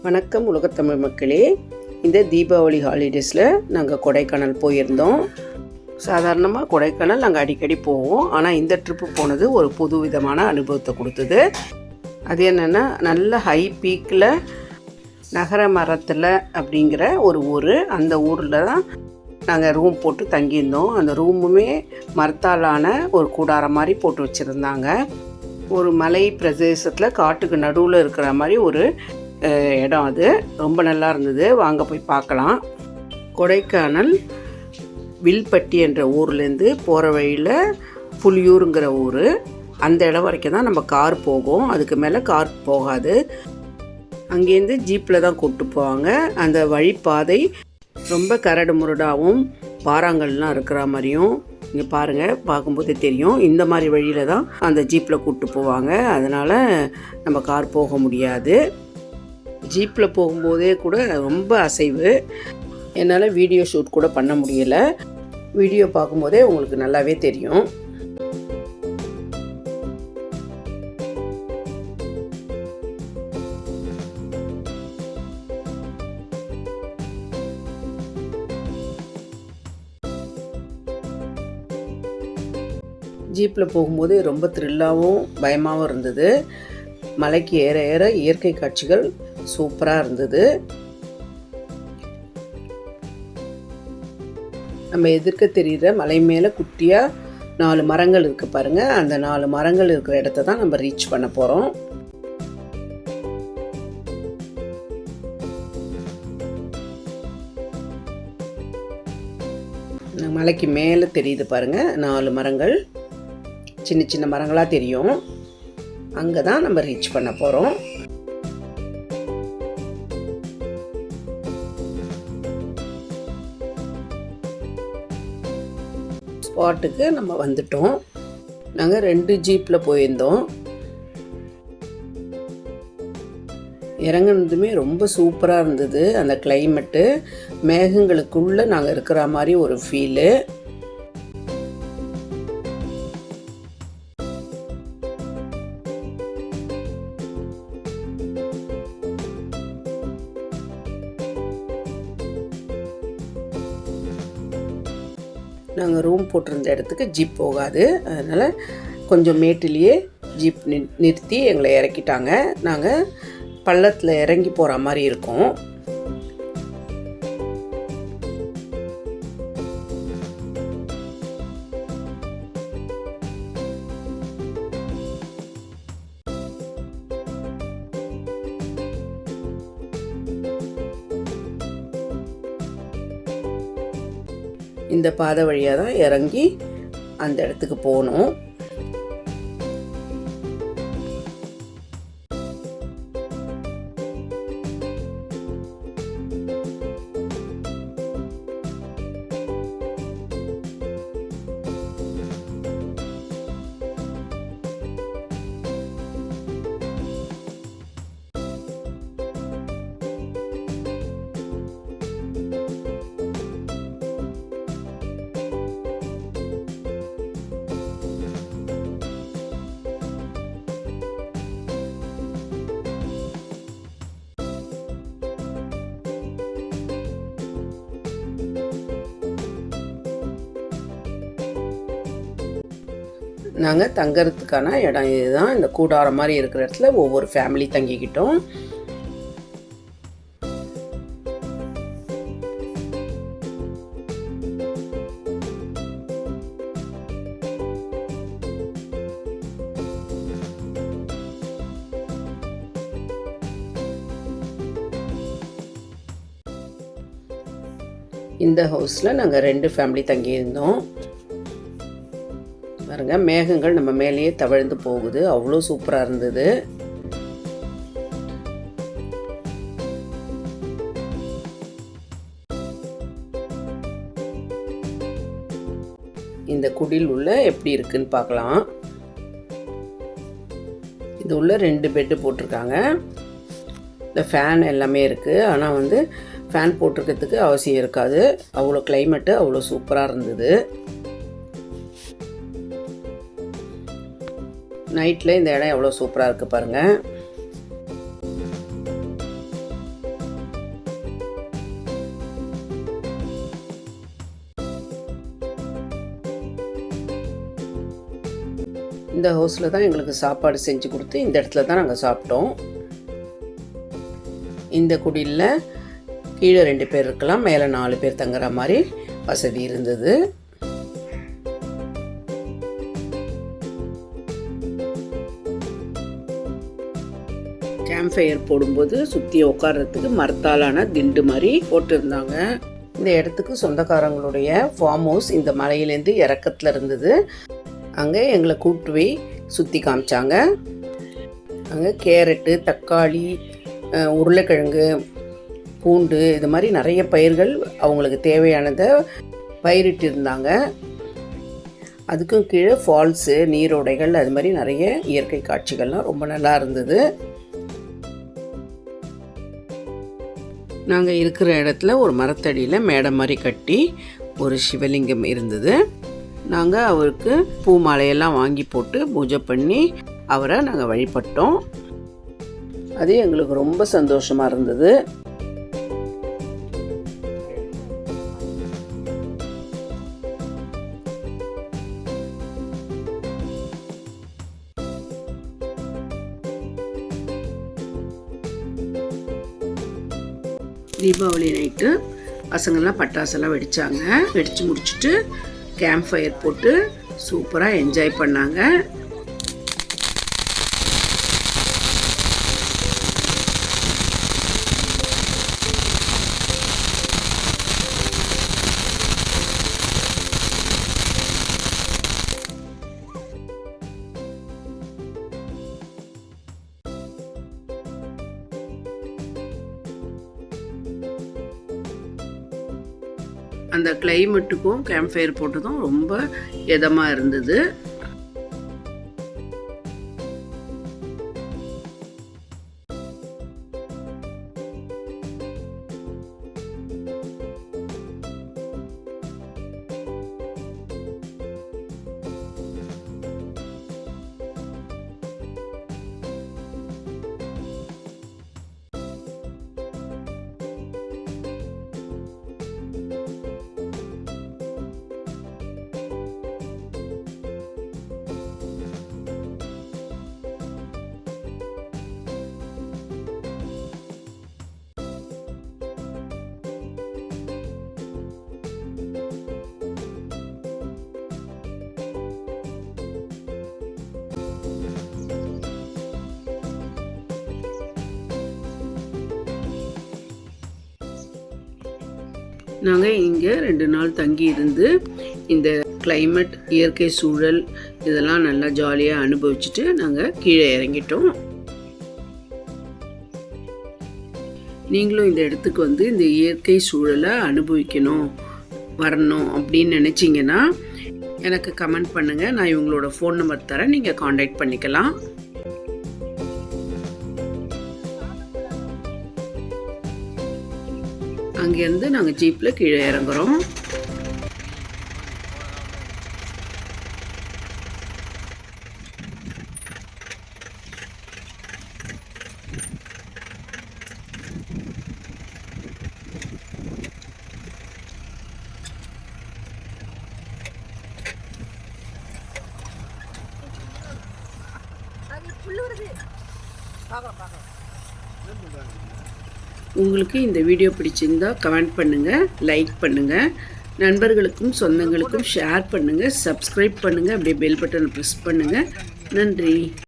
வணக்கம் உலகத்தமிழ் மக்களே. இந்த தீபாவளி ஹாலிடேஸில் நாங்கள் கொடைக்கானல் போயிருந்தோம். சாதாரணமாக கொடைக்கானல் நாங்கள் அடிக்கடி போவோம். ஆனால் இந்த ட்ரிப்பு போனது ஒரு புது விதமான அனுபவத்தை கொடுத்தது. அது என்னென்னா, நல்ல ஹை பீக்கில் நகர மரத்தில் அப்படிங்கிற ஒரு ஊர். அந்த ஊரில் தான் நாங்கள் ரூம் போட்டு தங்கியிருந்தோம். அந்த ரூமுமே மரத்தாலான ஒரு கூடாரம் மாதிரி போட்டு வச்சுருந்தாங்க. ஒரு மலை பிரதேசத்தில் காட்டுக்கு நடுவில் இருக்கிற மாதிரி ஒரு இடம். அது ரொம்ப நல்லா இருந்தது. வாங்க போய் பார்க்கலாம். கொடைக்கானல் வில்பட்டி என்ற ஊர்லேருந்து போகிற வழியில் புலியூருங்கிற ஊர். அந்த இடம் வரைக்கும் தான் நம்ம கார் போகும். அதுக்கு மேலே கார் போகாது. அங்கேருந்து ஜீப்பில் தான் கூப்பிட்டு போவாங்க. அந்த வழிப்பாதை ரொம்ப கரடு முரடாகவும் பாறாங்கல்லாம் இருக்கிற மாதிரியும் இங்கே பாருங்கள், பார்க்கும்போதே தெரியும். இந்த மாதிரி வழியில் தான் அந்த ஜீப்பில் கூப்பிட்டு போவாங்க. அதனால் நம்ம கார் போக முடியாது. ஜீப்பில் போகும்போதே கூட ரொம்ப அசைவு. என்னால் வீடியோ ஷூட் கூட பண்ண முடியலை. வீடியோ பார்க்கும்போதே உங்களுக்கு நல்லாவே தெரியும். ஜீப்பில் போகும்போது ரொம்ப த்ரில்லாகவும் பயமாகவும் இருந்தது. மலைக்கு ஏற ஏற இயற்கை காட்சிகள் சூப்பராக இருந்தது. நம்ம எதிர்க்க தெரிகிற மலை மேலே குட்டியாக 4 மரங்கள் இருக்குது பாருங்கள். அந்த 4 மரங்கள் இருக்கிற இடத்த தான் நம்ம ரீச் பண்ண போகிறோம். மலைக்கு மேலே தெரியுது பாருங்கள், 4 மரங்கள் சின்ன சின்ன மரங்களாக தெரியும். அங்கே தான் நம்ம ரீச் பண்ண போகிறோம். ஸ்பாட்டுக்கு நம்ம வந்துட்டோம். நாங்கள் 2 ஜீப்பில் போயிருந்தோம். இறங்குனதுமே ரொம்ப சூப்பராக இருந்தது. அந்த கிளைமேட்டு, மேகங்களுக்குள்ளே நாங்கள் இருக்கிற மாதிரி ஒரு ஃபீலு. நாங்கள் ரூம் போட்டிருந்த இடத்துக்கு ஜீப் போகாது. அதனால் கொஞ்சம் மேட்டிலேயே ஜீப் நிறுத்தி எங்களை இறக்கிட்டாங்க. நாங்கள் பள்ளத்தில் இறங்கி போகிற மாதிரி இருக்கும். இந்த பாதை வழியாக தான் இறங்கி அந்த இடத்துக்கு போகணும். நாங்கள் தங்கறதுக்கான இடம் இதுதான். இந்த கூடாரம் மாதிரி இருக்கிற இடத்துல ஒவ்வொரு ஃபேமிலி தங்கிக்கிட்டோம். இந்த ஹவுஸில் நாங்கள் 2 ஃபேமிலி தங்கியிருந்தோம். பாருங்க, மேகங்கள் நம்ம மேலேயே தவழ்ந்து போகுது. அவ்வளோ சூப்பராக இருந்தது. இந்த குடில் உள்ள எப்படி இருக்குன்னு பார்க்கலாம். இது உள்ள 2 பெட்டு போட்டிருக்காங்க. இந்த ஃபேன் எல்லாமே இருக்குது. ஆனால் ஃபேன் போட்டிருக்கிறதுக்கு அவசியம் இருக்காது. அவ்வளோ கிளைமேட்டு அவ்வளோ சூப்பராக இருந்தது. நைட்டில் இந்த இடம் எவ்வளோ சூப்பராக இருக்குது பாருங்கள். அந்த ஹவுஸில் தான் எங்களுக்கு சாப்பாடு செஞ்சு கொடுத்து இந்த இடத்துல தான் நாங்கள் சாப்பிட்டோம். இந்த குடியில் கீழே 2 பேர் இருக்கலாம், மேலே 4 பேர் தங்குற மாதிரி வசதி இருந்தது. கேம்ப் ஃபயர் போடும்போது சுற்றி உட்கார்றதுக்கு மரத்தாலான திண்டு மாதிரி போட்டிருந்தாங்க. இந்த இடத்துக்கு சொந்தக்காரங்களுடைய ஃபார்ம் ஹவுஸ் இந்த மலையிலேருந்து இறக்கத்தில் இருந்தது. அங்கே எங்களை கூப்பிட்டு போய் சுற்றி காமிச்சாங்க. அங்கே கேரட்டு, தக்காளி, உருளைக்கிழங்கு, பூண்டு இது மாதிரி நிறைய பயிர்கள் அவங்களுக்கு தேவையானதை பயிரிட்டு இருந்தாங்க. அதுக்கும் கீழே ஃபால்ஸு, நீரோடைகள், அது மாதிரி நிறைய இயற்கை காட்சிகள்லாம் ரொம்ப நல்லா இருந்தது. நாங்கள் இருக்கிற இடத்துல ஒரு மரத்தடியில் மேடை மாதிரி கட்டி ஒரு சிவலிங்கம் இருந்தது. நாங்கள் அவருக்கு பூ மாலையெல்லாம் வாங்கி போட்டு பூஜை பண்ணி அவரை நாங்கள் வழிபட்டோம். அது எங்களுக்கு ரொம்ப சந்தோஷமாக இருந்தது. தீபாவளி நைட்டு பசங்கள்லாம் பட்டாசெல்லாம் வெடித்தாங்க. வெடித்து முடிச்சுட்டு கேம்ப் ஃபயர் போட்டு சூப்பராக என்ஜாய் பண்ணாங்க. அந்த கிளைமேட்டுக்கும் கேம்ப் ஃபயர் போட்டதும் ரொம்ப இதமாக இருந்தது. நாங்கள் இங்கே 2 நாள் தங்கி இருந்து இந்த கிளைமேட், இயற்கை சூழல் இதெல்லாம் நல்லா ஜாலியாக அனுபவிச்சுட்டு நாங்கள் கீழே இறங்கிட்டோம். நீங்களும் இந்த இடத்துக்கு வந்து இந்த இயற்கை சூழலை அனுபவிக்கணும், வரணும் அப்படின்னு நினச்சிங்கன்னா எனக்கு கமெண்ட் பண்ணுங்கள். நான் இவங்களோட ஃபோன் நம்பர் தரேன், நீங்கள் காண்டாக்ட் பண்ணிக்கலாம். அங்கேருந்து நாங்கள் ஜீப்பில் கீழே இறங்குறோம். உங்களுக்கு இந்த வீடியோ பிடிச்சிருந்தா கமெண்ட் பண்ணுங்கள், லைக் பண்ணுங்கள், நண்பர்களுக்கும் சொந்தங்களுக்கும் ஷேர் பண்ணுங்கள், சப்ஸ்கிரைப் பண்ணுங்கள், அப்படியே பெல் பட்டனை ப்ரெஸ் பண்ணுங்கள். நன்றி.